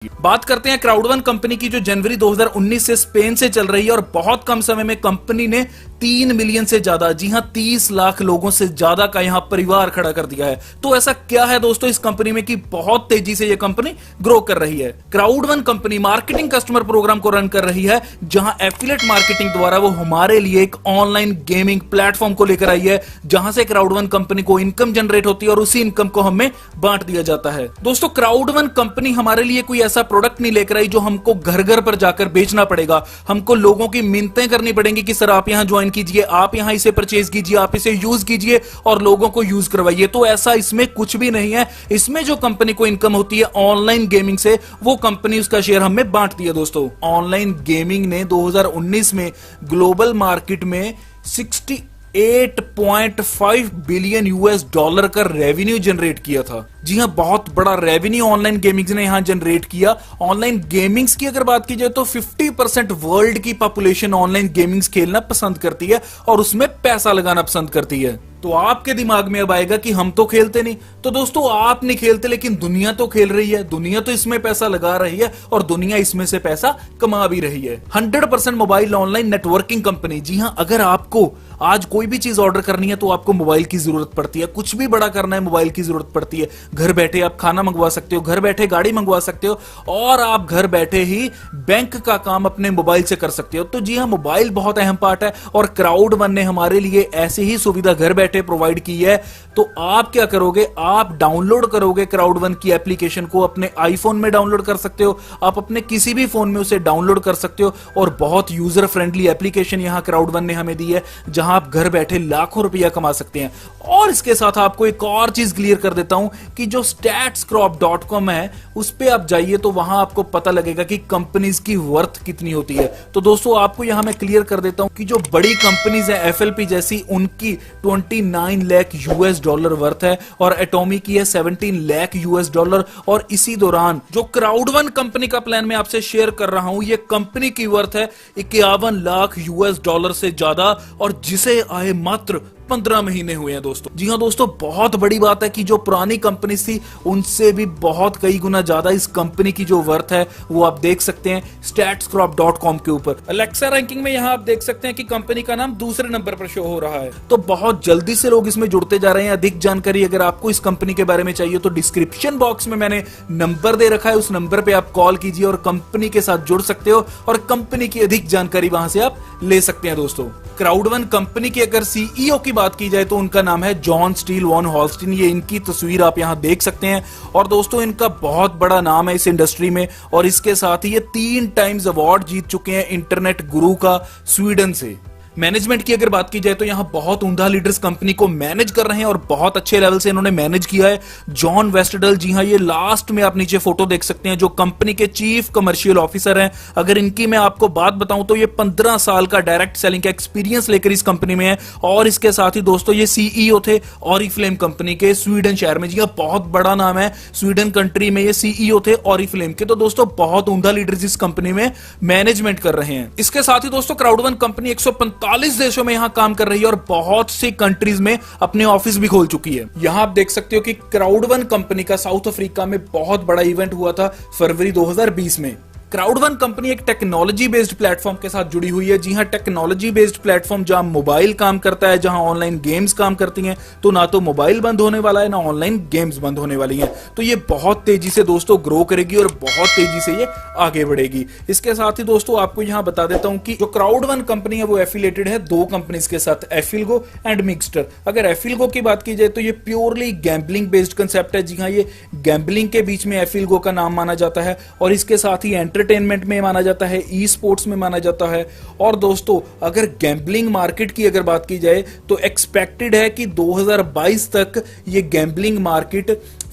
बात करते हैं क्राउड1 कंपनी की, जो जनवरी 2019 से स्पेन से चल रही है और बहुत कम समय में कंपनी ने 3 मिलियन से ज्यादा, जी हां 30 लाख लोगों से ज्यादा का यहां परिवार खड़ा कर दिया है। तो ऐसा क्या है दोस्तों इस कंपनी में कि बहुत तेजी से यह कंपनी ग्रो कर रही है। क्राउड1 कंपनी मार्केटिंग कस्टमर प्रोग्राम को रन कर रही है, जहां एफिलिएट मार्केटिंग द्वारा वो हमारे लिए एक ऑनलाइन गेमिंग प्लेटफॉर्म को लेकर आई है, जहां से क्राउड1 कंपनी को इनकम जनरेट होती है और उसी इनकम को हमें बांट दिया जाता है। दोस्तों क्राउड1 कंपनी हमारे लिए कोई ऐसा प्रोडक्ट नहीं लेकर आई जो हमको घर घर पर जाकर बेचना पड़ेगा, हमको लोगों की मिन्नतें करनी पड़ेंगी कि सर आप यहां ज्वाइन कीजिए, आप यहां इसे परचेज कीजिए, आप इसे यूज कीजिए और लोगों को यूज करवाइए। तो ऐसा इसमें कुछ भी नहीं है। इसमें जो कंपनी को इनकम होती है ऑनलाइन गेमिंग से, वो कंपनी उसका शेयर हमें बांटती है। दोस्तों ऑनलाइन गेमिंग ने 2019 में ग्लोबल मार्केट में 68.5 बिलियन यूएस डॉलर का रेवेन्यू जनरेट किया था। जी हां, बहुत बड़ा रेवेन्यू ऑनलाइन गेमिंग्स ने यहां जनरेट किया। ऑनलाइन गेमिंग्स की अगर बात की जाए तो 50% वर्ल्ड की पॉपुलेशन ऑनलाइन गेमिंग्स खेलना पसंद करती है और उसमें पैसा लगाना पसंद करती है। तो आपके दिमाग में अब आएगा कि हम तो खेलते नहीं। तो दोस्तों आप नहीं खेलते, लेकिन दुनिया तो खेल रही है, दुनिया तो इसमें पैसा लगा रही है और दुनिया इसमें से पैसा कमा भी रही है। 100% मोबाइल ऑनलाइन नेटवर्किंग कंपनी। जी हां, अगर आपको आज कोई भी चीज ऑर्डर करनी है तो आपको मोबाइल की जरूरत पड़ती है। कुछ भी बड़ा करना है मोबाइल की जरूरत पड़ती है। घर बैठे आप खाना मंगवा सकते हो, घर बैठे गाड़ी मंगवा सकते हो और आप घर बैठे ही बैंक का काम अपने मोबाइल से कर सकते हो। तो जी हां, मोबाइल बहुत अहम पार्ट है और क्राउड1 ने हमारे लिए ऐसी ही सुविधा घर बैठे प्रोवाइड की है। तो आप क्या करोगे, आप डाउनलोड करोगे क्राउड1 की एप्लीकेशन को, अपने आईफोन में डाउनलोड कर सकते हो, आप अपने किसी भी फोन में उसे डाउनलोड कर सकते हो और बहुत यूजर फ्रेंडली एप्लीकेशन यहां क्राउड1 ने हमें दी है, जहां आप घर बैठे लाखों रुपया कमा सकते हैं। और इसके साथ आपको एक और चीज क्लियर कर देता हूं कि जो statscrop.com है उस पे आप जाइए तो वहां आपको पता लगेगा कि कंपनीज की वर्थ कितनी होती है। तो दोस्तों आपको यहां मैं क्लियर कर देता हूं कि जो बड़ी कंपनीज है एफएलपी जैसी, उनकी 29 लाख यूएस डॉलर वर्थ है और एटॉमी की है 17 लाख यूएस डॉलर। और इसी दौरान जो क्राउड1 कंपनी का प्लान मैं आपसे शेयर कर रहा हूं, ये कंपनी की वर्थ है 51 लाख यूएस डॉलर से ज्यादा और जिसे आए मात्र 15 महीने हुए हैं। दोस्तों जी हां दोस्तों, बहुत बड़ी बात है कि जो पुरानी कंपनी थी उनसे भी बहुत कई गुना ज्यादा इस कंपनी की जो वर्थ है वो आप देख सकते हैं statscrop.com के ऊपर। अलेक्सा रैंकिंग में यहां आप देख सकते हैं कि कंपनी का नाम दूसरे नंबर पर शो हो रहा है। तो बहुत जल्दी से लोग इसमें जुड़ते जा रहे हैं। अधिक जानकारी अगर आपको इस कंपनी के बारे में चाहिए तो डिस्क्रिप्शन बॉक्स में मैंने नंबर दे रखा है, उस नंबर पे आप कॉल कीजिए और कंपनी के साथ जुड़ सकते हो और कंपनी की अधिक जानकारी वहां से आप ले सकते हैं। दोस्तों क्राउड1 कंपनी के अगर सीईओ की बात की जाए तो उनका नाम है जॉन स्टील वॉन हॉलस्टीन। ये इनकी तस्वीर आप यहां देख सकते हैं और दोस्तों इनका बहुत बड़ा नाम है इस इंडस्ट्री में और इसके साथ ही ये 3 टाइम्स अवार्ड जीत चुके हैं इंटरनेट गुरु का स्वीडन से। मैनेजमेंट की अगर बात की जाए तो यहां बहुत उम्दा लीडर्स कंपनी को मैनेज कर रहे हैं और बहुत अच्छे लेवल से इन्होंने मैनेज किया है। जॉन वेस्टडल, जी हां, ये लास्ट में आप नीचे फोटो देख सकते हैं, जो कंपनी के चीफ कमर्शियल ऑफिसर हैं। अगर इनकी मैं आपको बात बताऊं तो ये 15 साल का डायरेक्ट सेलिंग का एक्सपीरियंस लेकर इस कंपनी में है और इसके साथ ही दोस्तों ये सीईओ थे ऑरिफ्लेम कंपनी के स्वीडन शहर में। जी हां, बहुत बड़ा नाम है, स्वीडन कंट्री में ये सीईओ थे ऑरिफ्लेम के। तो दोस्तों बहुत उम्दा लीडर्स इस कंपनी में मैनेजमेंट कर रहे हैं। इसके साथ ही दोस्तों क्राउड1 कंपनी 145 देशों में यहां काम कर रही है और बहुत सी कंट्रीज में अपने ऑफिस भी खोल चुकी है। यहां आप देख सकते हो कि क्राउड1 कंपनी का साउथ अफ्रीका में बहुत बड़ा इवेंट हुआ था फरवरी 2020 में। क्राउड1 कंपनी एक टेक्नोलॉजी बेस्ड प्लेटफॉर्म के साथ जुड़ी हुई है। जी हां, टेक्नोलॉजी बेस्ड प्लेटफॉर्म, जहां मोबाइल काम करता है, जहां ऑनलाइन गेम्स काम करती हैं। तो ना तो मोबाइल बंद होने वाला है, ना ऑनलाइन गेम्स बंद होने वाली हैं। तो ये बहुत तेजी से दोस्तों ग्रो करेगी और बहुत तेजी से ये आगे बढ़ेगी। इसके साथ ही दोस्तों आपको यहां बता देता हूं कि जो क्राउड1 कंपनी है वो एफिलिएटेड है 2 कंपनीज के साथ, एफिलगो एंड मिक्सटर। अगर एफिलगो की बात की जाए तो ये प्योरली गैम्बलिंग बेस्ड कंसेप्ट है। जी हां, ये गैम्बलिंग के बीच में एफिलगो का नाम माना जाता है और इसके साथ ही एंटरटेनमेंट में माना जाता है, ई स्पोर्ट्स में माना जाता है। और दोस्तों अगर गैम्बलिंग मार्केट की अगर बात की जाए तो एक्सपेक्टेड है कि 2022 तक ये gambling market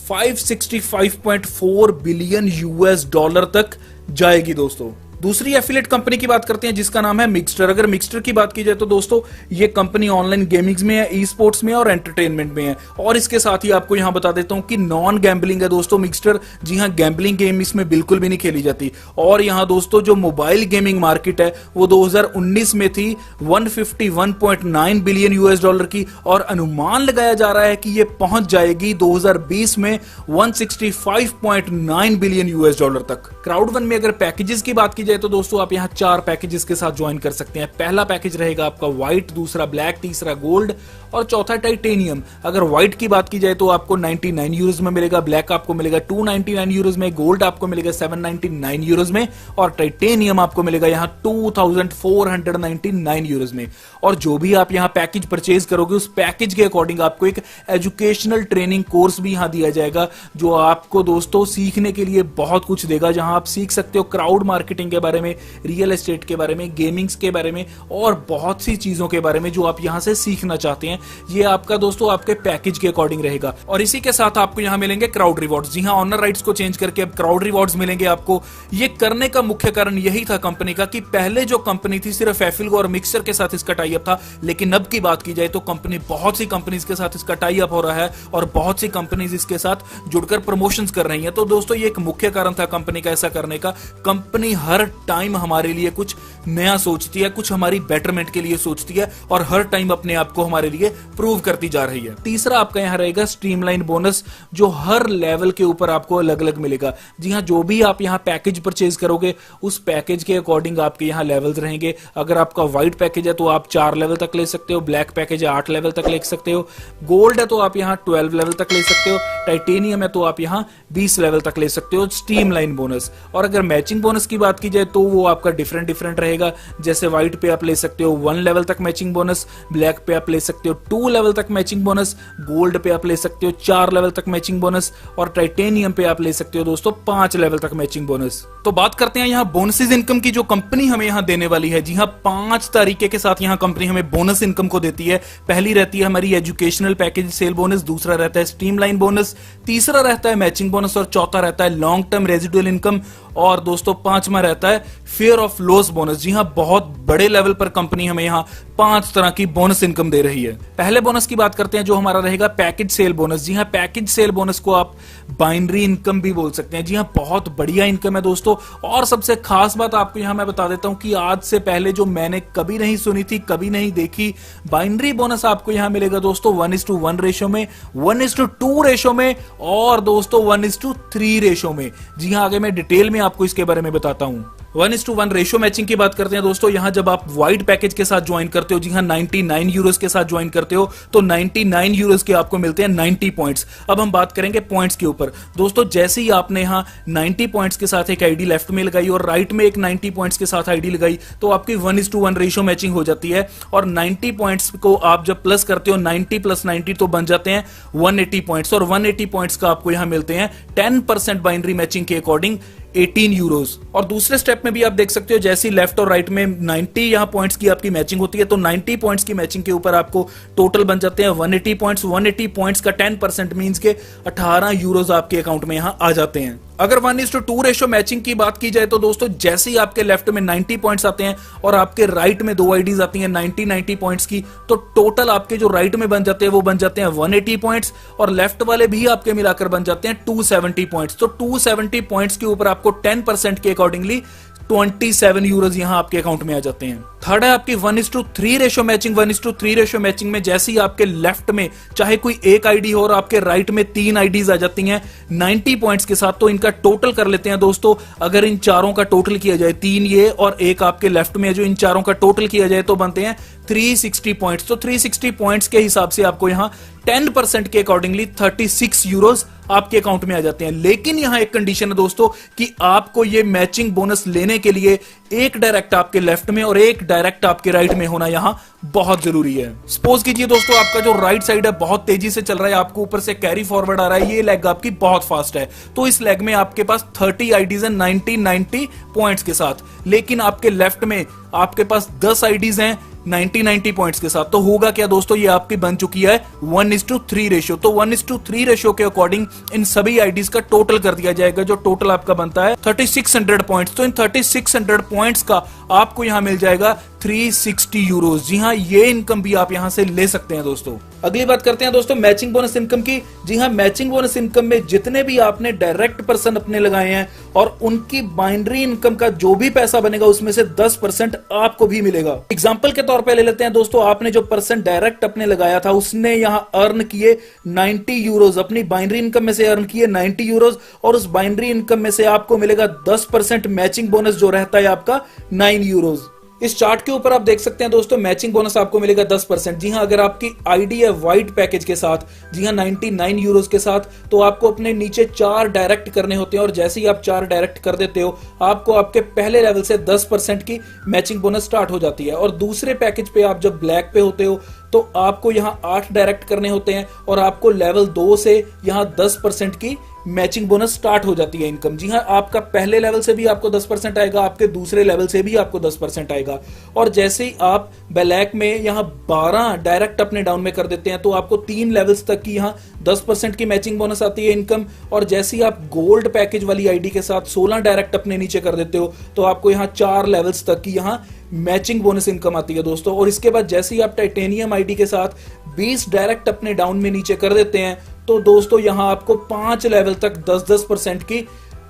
565.4 billion US dollar तक जाएगी। दोस्तों दूसरी एफिलिएट कंपनी की बात करते हैं जिसका नाम है मिक्सटर। अगर मिक्सटर की बात की जाए तो दोस्तों ये कंपनी ऑनलाइन गेमिंग्स में है, ई स्पोर्ट्स में है और एंटरटेनमेंट में है। और इसके साथ ही आपको यहां बता देता हूं कि नॉन गैम्बलिंग है दोस्तों मिक्सटर। जी हां, गैम्बलिंग गेम इसमें बिल्कुल भी नहीं खेली जाती। और यहां दोस्तों जो मोबाइल गेमिंग मार्केट है वो 2019 में थी 151.9 बिलियन यूएस डॉलर की, और अनुमान लगाया जा रहा है कि ये पहुंच जाएगी 2020 में 165.9 बिलियन यूएस डॉलर तक। क्राउड वन में अगर पैकेजेस की बात की जाए तो दोस्तों आप यहां 4 पैकेजेस के साथ ज्वाइन कर सकते हैं। पहला पैकेज रहेगा आपका व्हाइट, दूसरा ब्लैक, तीसरा गोल्ड और चौथा टाइटेनियम। अगर व्हाइट की बात की जाए तो आपको 99 यूरोज में मिलेगा, ब्लैक आपको मिलेगा 299 यूरोज में, गोल्ड आपको मिलेगा 799 यूरोज में और टाइटेनियम आपको मिलेगा यहां 2499 यूरोज में। और जो भी आप यहां पैकेज परचेज करोगे उस पैकेज के अकॉर्डिंग आपको एक एजुकेशनल ट्रेनिंग कोर्स भी यहां दिया जाएगा, जो आपको दोस्तों सीखने के लिए बहुत कुछ देगा, जहां आप सीख सकते हो क्राउड मार्केटिंग के बारे में, रियल एस्टेट के बारे में, गेमिंग्स के बारे में और बहुत सी चीजों के बारे में जो आप यहां से सीखना चाहते हैं। ये आपका दोस्तों आपके पैकेज के अकॉर्डिंग रहेगा। और इसी के साथ आपको यहां मिलेंगे क्राउड रिवॉर्ड्स। जी हां, ऑनर राइट्स को चेंज करके अब क्राउड रिवॉर्ड्स मिलेंगे आपको। ये करने का मुख्य कारण यही था कंपनी का कि पहले जो कंपनी थी सिर्फ एफिलगो और मिक्सर के साथ इसका टाई अप था, लेकिन अब की बात की जाए तो कंपनी बहुत सी कंपनीज के साथ इसका टाई अप हो रहा है और बहुत सी कंपनीज इसके साथ जुड़कर प्रमोशंस कर रही हैं। तो दोस्तों ये एक मुख्य कारण था कंपनी का ऐसा करने का। कंपनी हर टाइम हमारे लिए कुछ नया सोचती है, कुछ हमारी बेटरमेंट के लिए सोचती है और हर टाइम अपने आप को हमारे लिए प्रूव करती जा रही है। तीसरा आपका यहां रहेगा स्ट्रीमलाइन बोनस, जो हर लेवल के ऊपर आपको अलग अलग मिलेगा। जी हां, जो भी आप यहां पैकेज परचेज करोगे उस पैकेज के अकॉर्डिंग आपके यहां लेवल्स रहेंगे। अगर आपका व्हाइट पैकेज है तो आप 4 लेवल तक ले सकते हो, ब्लैक पैकेज है 8 लेवल तक ले सकते हो, गोल्ड है तो आप यहां 12 लेवल तक ले सकते हो, टाइटेनियम है तो आप यहां 20 लेवल तक ले सकते हो स्ट्रीमलाइन बोनस। और अगर मैचिंग बोनस की बात की जाए तो वो आपका डिफरेंट रहेगा। जैसे व्हाइट पे आप ले सकते हो 1 लेवल तक मैचिंग बोनस, ब्लैक पे आप ले सकते हो 2 लेवल तक मैचिंग बोनस, गोल्ड पे आप ले सकते हो 4 लेवल तक मैचिंग बोनस और टाइटेनियम पे आप ले सकते हो दोस्तों 5 लेवल तक मैचिंग बोनस। तो बात करते हैं यहां बोनसेस इनकम की जो कंपनी हमें यहां देने वाली है। जी हां, 5 तरीके के साथ यहां कंपनी हमें बोनस इनकम को देती है। पहली रहती है हमारी एजुकेशनल पैकेज सेल बोनस, दूसरा रहता है स्ट्रीमलाइन बोनस, तीसरा रहता है मैचिंग बोनस और चौथा रहता है लॉन्ग टर्म रेजिडुअल इनकम और दोस्तों 5वां रहता है फेयर ऑफ लॉस बोनस। जी हां, बहुत बड़े लेवल पर कंपनी हमें यहां 5 तरह की बोनस इनकम दे रही है। पहले बोनस की बात करते हैं जो हमारा रहेगा पैकेज सेल बोनस। जी हां, पैकेज सेल बोनस को आप बाइनरी इनकम भी बोल सकते हैं। जी हां, बहुत बढ़िया इनकम है दोस्तों। और सबसे खास बात आपको यहां मैं बता देता हूं कि आज से पहले जो मैंने कभी नहीं सुनी थी, कभी नहीं देखी, बाइनरी बोनस आपको यहां मिलेगा दोस्तों 1:1 रेशो में, 1:2 रेशो में और दोस्तों 1:3 रेशो में। जी हां, आगे मैं डिटेल में आपको इसके बारे में बताता हूं। 1:1 रेशो मैचिंग की बात करते हैं दोस्तों। यहां जब आप व्हाइट पैकेज के साथ ज्वाइन करते हो, जी हां 99 यूरोज के साथ ज्वाइन करते हो, तो 99 यूरोज के आपको मिलते हैं 90 पॉइंट्स। अब हम बात करेंगे पॉइंट्स के ऊपर। दोस्तों जैसे ही आपने यहां 90 पॉइंट्स के साथ एक आईडी लेफ्ट में लगाई और राइट में एक 90 पॉइंट्स के साथ आईडी लगाई, तो आपकी 1:1 रेशो मैचिंग हो जाती है। और 90 पॉइंट्स को आप जब प्लस करते हो, 90 + 90 तो बन जाते हैं 180 पॉइंट्स और 180 पॉइंट्स का आपको यहां मिलते हैं 10% बाइनरी मैचिंग के अकॉर्डिंग 18 यूरोज। और दूसरे स्टेप में भी आप देख सकते हो जैसे लेफ्ट और राइट में 90 यहां पॉइंट्स की आपकी मैचिंग होती है, तो 90 पॉइंट्स की मैचिंग के ऊपर आपको टोटल बन जाते हैं 180 पॉइंट्स। 180 पॉइंट्स का 10% मींस के 18 यूरोज आपके अकाउंट में यहां आ जाते हैं। अगर 1:2 रेशो मैचिंग की बात की जाए तो दोस्तों जैसे ही आपके लेफ्ट में 90 पॉइंट्स आते हैं और आपके राइट में 2 आईडीज आती हैं 90 पॉइंट्स की, तो टोटल आपके जो राइट में बन जाते हैं वो बन जाते हैं 180 पॉइंट्स और लेफ्ट वाले भी आपके मिलाकर बन जाते हैं 270 पॉइंट्स। तो 270 पॉइंट्स के ऊपर आपको 10% के अकॉर्डिंगली 27 यूरोज यहां आपके अकाउंट में आ जाते हैं। थर्ड है आपकी 1:3 रेशो मैचिंग। 1:3 रेशो मैचिंग में जैसे ही आपके लेफ्ट में चाहे कोई एक आईडी हो और आपके राइट में 3 आईडीज आ जाती हैं 90 पॉइंट्स के साथ, तो इनका टोटल कर लेते हैं दोस्तों। अगर इन चारों का टोटल किया जाए, 3 ये और एक आपके लेफ्ट में, जो इन चारों का टोटल किया जाए तो बनते हैं 360 पॉइंट्स। तो 360 पॉइंट्स के हिसाब से आपको यहां 10% के अकॉर्डिंगली 36 यूरोज आपके अकाउंट में आ जाते हैं। लेकिन यहां एक कंडीशन है दोस्तों कि आपको ये मैचिंग बोनस लेने के लिए एक डायरेक्ट आपके लेफ्ट में और एक डायरेक्ट आपके राइट में होना यहां बहुत जरूरी है। सपोज कीजिए दोस्तों आपका जो राइट साइड है बहुत तेजी से चल रहा है, आपको ऊपर से कैरी फॉरवर्ड आ रहा है, ये लेग आपकी बहुत फास्ट है, तो इस लेग में आपके पास 30 आईडीज हैं 90 पॉइंट्स के साथ। लेकिन आपके लेफ्ट में आपके पास 10 आईडीज हैं 90 पॉइंट्स के साथ। तो होगा क्या दोस्तों, ये आपकी बन चुकी है 1:3 रेशियो। तो 1:3 रेशियो के अकॉर्डिंग इन सभी आईडीज का टोटल कर दिया जाएगा, जो टोटल आपका बनता है 3600 पॉइंट्स। तो इन 3600 पॉइंट्स का आपको यहां मिल जाएगा 360 यूरोज। जी हाँ, ये इनकम भी आप यहां से ले सकते हैं दोस्तों। अगली बात करते हैं दोस्तों मैचिंग बोनस इनकम की। जी हाँ, मैचिंग बोनस इनकम में जितने भी आपने डायरेक्ट पर्सन अपने लगाए हैं और उनकी बाइनरी इनकम का जो भी पैसा बनेगा उसमें से 10% आपको भी मिलेगा। एग्जांपल के तौर पे ले लेते हैं दोस्तों, आपने जो पर्सन डायरेक्ट अपने लगाया था उसने यहां अर्न किए 90 यूरोज, अपनी बाइनरी इनकम में से अर्न किए 90 यूरोज, और उस बाइनरी इनकम में से आपको मिलेगा 10% मैचिंग बोनस, जो रहता है आपका 9 यूरोज। इस चार्ट के ऊपर आप देख सकते हैं दोस्तों, मैचिंग बोनस आपको मिलेगा 10%। जी हां, अगर आपकी आईडी है वाइट पैकेज के साथ, जी हां 99 यूरोज के साथ, तो आपको अपने नीचे 4 डायरेक्ट करने होते हैं, और जैसे ही आप 4 डायरेक्ट कर देते हो आपको आपके पहले लेवल से 10% की मैचिंग बोनस स्टार्ट हो जाती है। और दूसरे पैकेज पे आप जब ब्लैक पे होते हो तो आपको यहां 8 डायरेक्ट करने होते हैं, और आपको लेवल 2 से यहां 10% की मैचिंग बोनस स्टार्ट हो जाती है इनकम। जी हां, आपका पहले लेवल से भी आपको 10% आएगा, आपके दूसरे लेवल से भी आपको 10% आएगा। और जैसे ही आप ब्लैक में यहां 12 डायरेक्ट अपने डाउन में कर देते हैं तो आपको 3 लेवल्स तक की यहां 10% की मैचिंग बोनस आती है इनकम। और जैसे ही आप गोल्ड पैकेज वाली आईडी के साथ 16 डायरेक्ट अपने नीचे कर देते हो तो आपको यहां 4 लेवल्स तक की यहां मैचिंग बोनस इनकम आती है दोस्तों। और इसके बाद जैसे ही आप टाइटेनियम आईडी के साथ 20 डायरेक्ट अपने डाउन में नीचे कर देते हैं तो दोस्तों यहां आपको 5 लेवल तक 10% की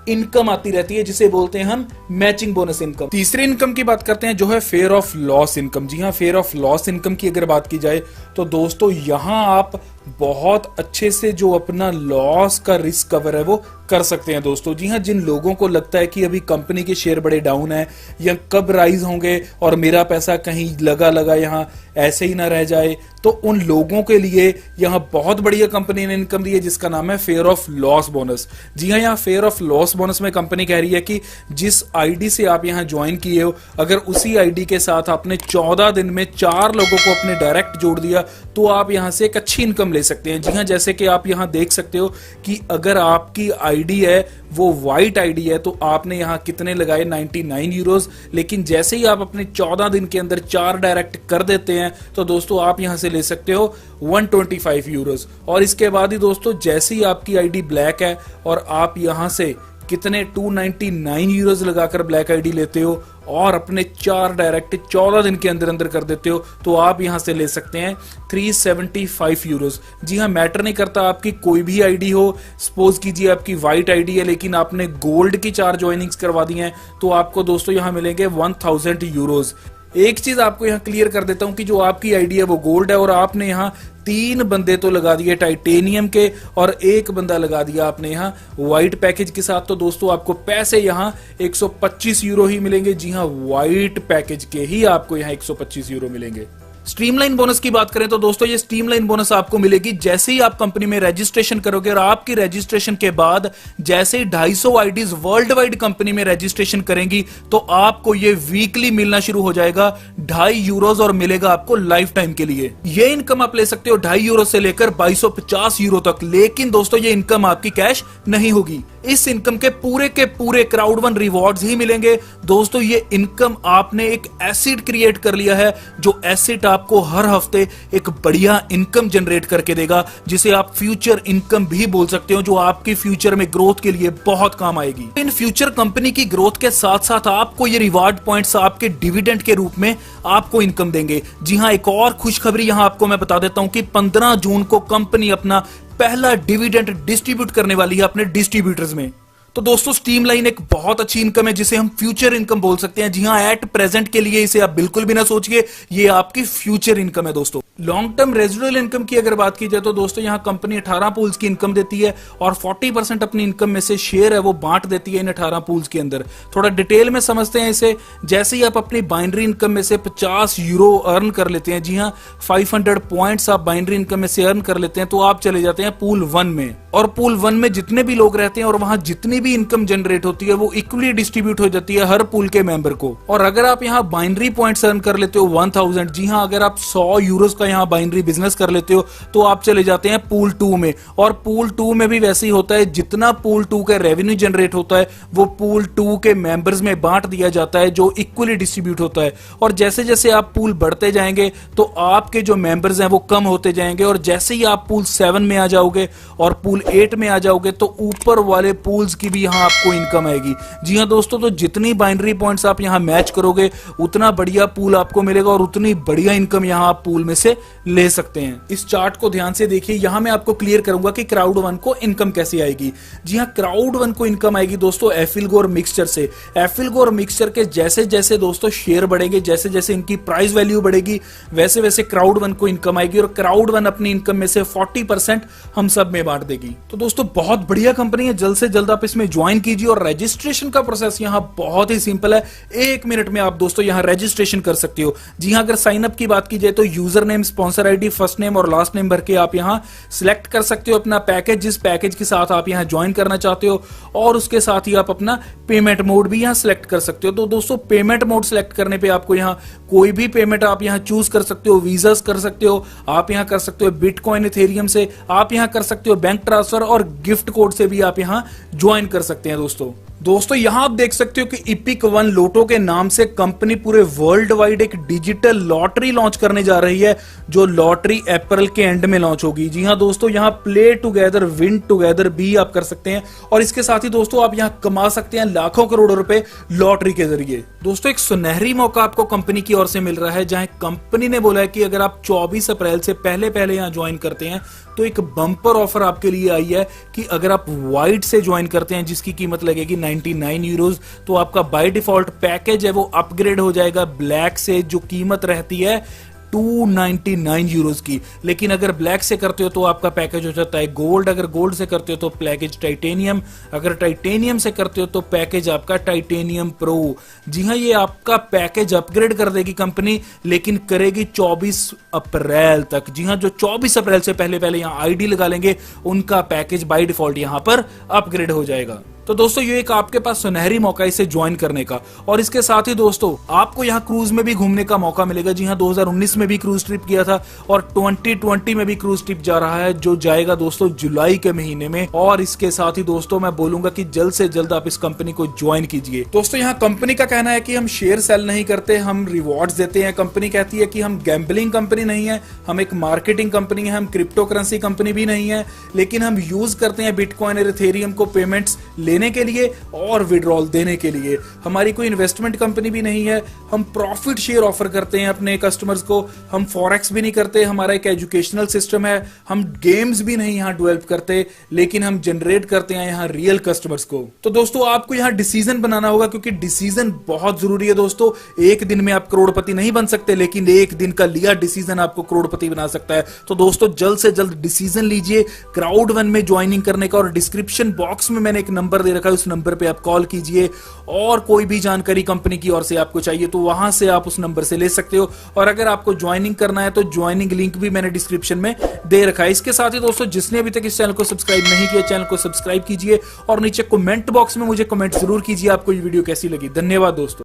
इनकम आती रहती है, जिसे बोलते हैं हम मैचिंग बोनस इनकम। तीसरी इनकम की बात करते हैं जो है फेयर ऑफ लॉस इनकम। जी हां, फेयर ऑफ लॉस इनकम की अगर बात की जाए तो दोस्तों यहां आप बहुत अच्छे से जो अपना लॉस का रिस्क कवर है वो कर सकते हैं दोस्तों। जी हां, जिन लोगों को लगता है कि अभी कंपनी के शेयर बड़े डाउन है या कब राइज होंगे और मेरा पैसा कहीं लगा यहां ऐसे ही ना रह जाए, तो उन लोगों के लिए यहां बहुत बढ़िया कंपनी ने इनकम दी है जिसका नाम है फेयर ऑफ लॉस बोनस। जी हां, यहां फेयर ऑफ लॉस बोनस में कंपनी कह रही है कि जिस आईडी से आप यहां ज्वाइन किए हो, अगर उसी आईडी के साथ आपने 14 दिन में 4 लोगों को अपने डायरेक्ट जोड़ दिया तो आप यहां से एक अच्छी इनकम ले सकते हैं। जी हां, जैसे कि आप यहां देख सकते हो कि अगर आपकी आईडी है वो वाइट आईडी है तो आपने यहां कितने लगाए 99 यूरोज, लेकिन जैसे ही आप अपने 14 दिन के अंदर 4 डायरेक्ट कर देते हैं तो दोस्तों आप यहां से ले सकते हो 125 यूरोज। और इसके बाद ही दोस्तों जैसे ही आपकी आईडी ब्लैक है और आप यहां से कितने 299 यूरोज लगाकर ब्लैक आईडी लेते हो और अपने 4 डायरेक्ट 14 दिन के अंदर अंदर कर देते हो तो आप यहां से ले सकते हैं 375 यूरोज। जी हां, मैटर नहीं करता आपकी कोई भी आईडी हो, सपोज कीजिए आपकी वाइट आईडी है लेकिन आपने गोल्ड की 4 ज्वाइनिंग्स करवा दी हैं तो आपको दोस्तों यहां मिलेंगे 1000 यूरोज। एक चीज आपको यहां क्लियर कर देता हूं कि जो आपकी आईडी है वो गोल्ड है और आपने यहां 3 बंदे तो लगा दिए टाइटेनियम के और 1 बंदा लगा दिया आपने यहां व्हाइट पैकेज के साथ, तो दोस्तों आपको पैसे यहां 125 यूरो ही मिलेंगे। जी हां, व्हाइट पैकेज के ही आपको यहां 125 यूरो मिलेंगे। स्ट्रीमलाइन बोनस की बात करें तो दोस्तों ये स्ट्रीमलाइन बोनस आपको मिलेगी जैसे ही आप कंपनी में रजिस्ट्रेशन करोगे, और आपकी रजिस्ट्रेशन के बाद जैसे ही 250 आईडीज वर्ल्ड वाइड कंपनी में रजिस्ट्रेशन करेंगी तो आपको ये वीकली मिलना शुरू हो जाएगा 2.5 यूरोज और मिलेगा आपको लाइफ टाइम के लिए। ये इनकम आप ले सकते हो 2.5 यूरो से लेकर 2250 यूरो तक, लेकिन दोस्तों ये इनकम आपकी कैश नहीं होगी। इस इनकम के पूरे क्राउड वन रिवॉर्ड्स ही मिलेंगे दोस्तों। ये इनकम आपने एक एसिड क्रिएट कर लिया है, जो एसिड आपको हर हफ्ते एक बढ़िया इनकम जनरेट करके देगा, जिसे आप फ्यूचर इनकम भी बोल सकते हो, जो आपकी फ्यूचर में ग्रोथ के लिए बहुत काम आएगी। इन फ्यूचर कंपनी की ग्रोथ के साथ साथ आपको ये रिवार्ड पॉइंट्स आपके डिविडेंड के रूप में आपको इनकम देंगे। जी हां, एक और खुशखबरी यहां आपको मैं बता देता हूं कि 15 जून को कंपनी अपना पहला डिविडेंड डिस्ट्रीब्यूट करने वाली है अपने डिस्ट्रीब्यूटर्स में। तो दोस्तों स्ट्रीमलाइन एक बहुत अच्छी इनकम है जिसे हम फ्यूचर इनकम बोल सकते हैं। जी हां, एट प्रेजेंट के लिए इसे आप बिल्कुल भी ना सोचिए, ये आपकी फ्यूचर इनकम है दोस्तों। लॉन्ग टर्म रेजिडुअल इनकम की अगर बात की जाए तो दोस्तों यहां कंपनी 18 पूल्स की इनकम देती है और 40% अपनी इनकम में से शेयर है वो बांट देती है इन 18 पूल्स के अंदर। थोड़ा डिटेल में समझते हैं इसे। जैसे ही आप अपनी बाइनरी इनकम में से 50 यूरो अर्न कर लेते हैं, जी हां 500 पॉइंट्स आप बाइनरी इनकम में से अर्न कर लेते हैं, तो आप चले जाते हैं पूल 1 में। और पूल 1 में जितने भी लोग रहते हैं और वहां जितनी भी इनकम जनरेट होती है वो इक्वली डिस्ट्रीब्यूट हो जाती है हर पूल के मेंबर को। और अगर आप यहाँ बाइनरी पॉइंट्स अर्न कर लेते हो 1000, जी हाँ, अगर आप 100 यूरोस का यहाँ बाइनरी बिजनेस कर लेते हो तो आप चले जाते हैं पूल 2 में। और पूल 2 में भी वैसे ही होता है, जितना पूल 2 का रेवेन्यू जनरेट होता है वो पूल 2 के मेंबर्स में बांट दिया जाता है, जो इक्वली डिस्ट्रीब्यूट होता है। और जैसे जैसे आप पूल बढ़ते जाएंगे तो आपके जो मेंबर्स हैं वो कम होते जाएंगे, और जैसे ही आप पूल 7 में आ जाओगे और पूल 8 में आ जाओगे तो ऊपर वाले पूल्स की भी यहां आपको इनकम आएगी। जी हां दोस्तों, तो जितनी बाइनरी पॉइंट्स आप यहां मैच करोगे उतना बढ़िया पूल आपको मिलेगा और उतनी बढ़िया इनकम यहां आप पूल में से ले सकते हैं। इस चार्ट को ध्यान से देखिए, यहां मैं आपको क्लियर करूंगा कि क्राउड 1 को इनकम कैसे आएगी। जी हां, क्राउड 1 को इनकम आएगी दोस्तों एफिलगो और मिक्सचर से। एफिलगो और मिक्सचर के जैसे जैसे दोस्तों शेयर बढ़ेंगे, जैसे जैसे इनकी प्राइस वैल्यू बढ़ेगी, वैसे वैसे क्राउड 1 को इनकम आएगी और क्राउड 1 अपनी इनकम में से 40% हम सब में बांट देगी। तो दोस्तों बहुत बढ़िया कंपनी है, जल्द से जल्द आप इसमें ज्वाइन कीजिए। और रजिस्ट्रेशन का प्रोसेस यहां बहुत ही सिंपल है, 1 मिनट में आप दोस्तों यहां रजिस्ट्रेशन कर सकते हो। जी हां, अगर साइन अप की बात की जाए तो user name, sponsor ID, first name और लास्ट नेम भर के आप यहां सिलेक्ट कर सकते हो अपना पैकेज, जिस पैकेज के साथ आप यहां ज्वाइन करना चाहते हो, और उसके साथ ही आप अपना पेमेंट मोड भी यहां सिलेक्ट कर सकते हो। तो दोस्तों पेमेंट मोड सिलेक्ट करने पे आपको यहां कोई भी पेमेंट आप यहां चूज कर सकते हो, वीजास कर सकते हो, आप यहां कर सकते हो बिटकॉइन, इथेरियम से, आप यहां कर सकते हो बैंक ट्रांसफर, और गिफ्ट कोड से भी आप यहां ज्वाइन कर सकते हैं। दोस्तों यहां आप देख सकते हो कि इपिक 1 लोटो के नाम से कंपनी पूरे वर्ल्ड वाइड एक डिजिटल लॉटरी लॉन्च करने जा रही है, जो लॉटरी अप्रैल के एंड में लॉन्च होगी। जी हां दोस्तों, यहां प्ले टुगेदर विन टुगेदर भी आप कर सकते हैं, और इसके साथ ही दोस्तों आप यहां कमा सकते हैं लाखों करोड़ों रुपए लॉटरी के जरिए। दोस्तों एक सुनहरी मौका आपको कंपनी की ओर से मिल रहा है, जहां कंपनी ने बोला है कि अगर आप 24 अप्रैल से पहले यहां ज्वाइन करते हैं तो एक बम्पर ऑफर आपके लिए आई है कि अगर आप व्हाइट से ज्वाइन करते हैं जिसकी कीमत लगेगी 99 यूरोज, तो आपका बाय डिफॉल्ट पैकेज है वो अपग्रेड हो जाएगा ब्लैक से, जो कीमत रहती है 299 यूरोज की। लेकिन अगर ब्लैक से करते हो तो आपका पैकेज हो जाता है गोल्ड, अगर गोल्ड से करते हो तो पैकेज टाइटेनियम, अगर टाइटेनियम से करते हो तो पैकेज आपका टाइटेनियम प्रो। जी हां, ये आपका पैकेज अपग्रेड कर देगी कंपनी, लेकिन करेगी 24 अप्रैल तक। जी हां, जो 24 अप्रैल से पहले यहां आईडी लगा लेंगे उनका पैकेज बाय डिफॉल्ट यहां पर अपग्रेड हो जाएगा। तो दोस्तों ये एक आपके पास सुनहरी मौका इसे ज्वाइन करने का, और इसके साथ ही दोस्तों आपको यहाँ क्रूज में भी घूमने का मौका मिलेगा। जी हाँ, 2019 में भी क्रूज ट्रिप किया था और 2020 में भी क्रूज ट्रिप जा रहा है, जो जाएगा दोस्तों जुलाई के महीने में। और इसके साथ ही दोस्तों मैं बोलूंगा कि जल्द से जल्द आप इस कंपनी को ज्वाइन कीजिए। दोस्तों यहाँ कंपनी का कहना है कि हम शेयर सेल नहीं करते, हम रिवॉर्ड्स देते हैं। कंपनी कहती है कि हम गैम्बलिंग कंपनी नहीं है, हम एक मार्केटिंग कंपनी है, हम क्रिप्टो करेंसी कंपनी भी नहीं है, लेकिन हम यूज करते हैं बिटकॉइन और इथेरियम को पेमेंट्स लेने के लिए और विड्रॉल देने के लिए। हमारी कोई इन्वेस्टमेंट कंपनी भी नहीं है, हम प्रॉफिट शेयर ऑफर करते हैं अपने कस्टमर्स को, हम फॉरेक्स भी नहीं करते, हमारा एक एजुकेशनल सिस्टम है, हम गेम्स भी नहीं यहां डेवलप करते, लेकिन हम जनरेट करते हैं यहां रियल कस्टमर्स को। तो दोस्तों आपको यहां डिसीजन बनाना होगा, क्योंकि डिसीजन बहुत जरूरी है दोस्तों। एक दिन में आप करोड़पति नहीं बन सकते, लेकिन एक दिन का लिया डिसीजन आपको करोड़पति बना सकता है। तो दोस्तों जल्द से जल्द डिसीजन लीजिए क्राउड 1 में ज्वाइनिंग करने का, और डिस्क्रिप्शन बॉक्स में मैंने एक नंबर दे रखा है, उस नंबर पे आप कॉल कीजिए, और कोई भी जानकारी कंपनी की ओर से आपको चाहिए तो वहां से आप उस नंबर से ले सकते हो। और अगर आपको ज्वाइनिंग करना है तो ज्वाइनिंग लिंक भी मैंने डिस्क्रिप्शन में दे रखा है। इसके साथ ही दोस्तों जिसने अभी तक इस चैनल को सब्सक्राइब नहीं किया, चैनल को सब्सक्राइब कीजिए, और नीचे कमेंट बॉक्स में मुझे कमेंट जरूर कीजिए आपको ये वीडियो कैसी लगी। धन्यवाद दोस्तों।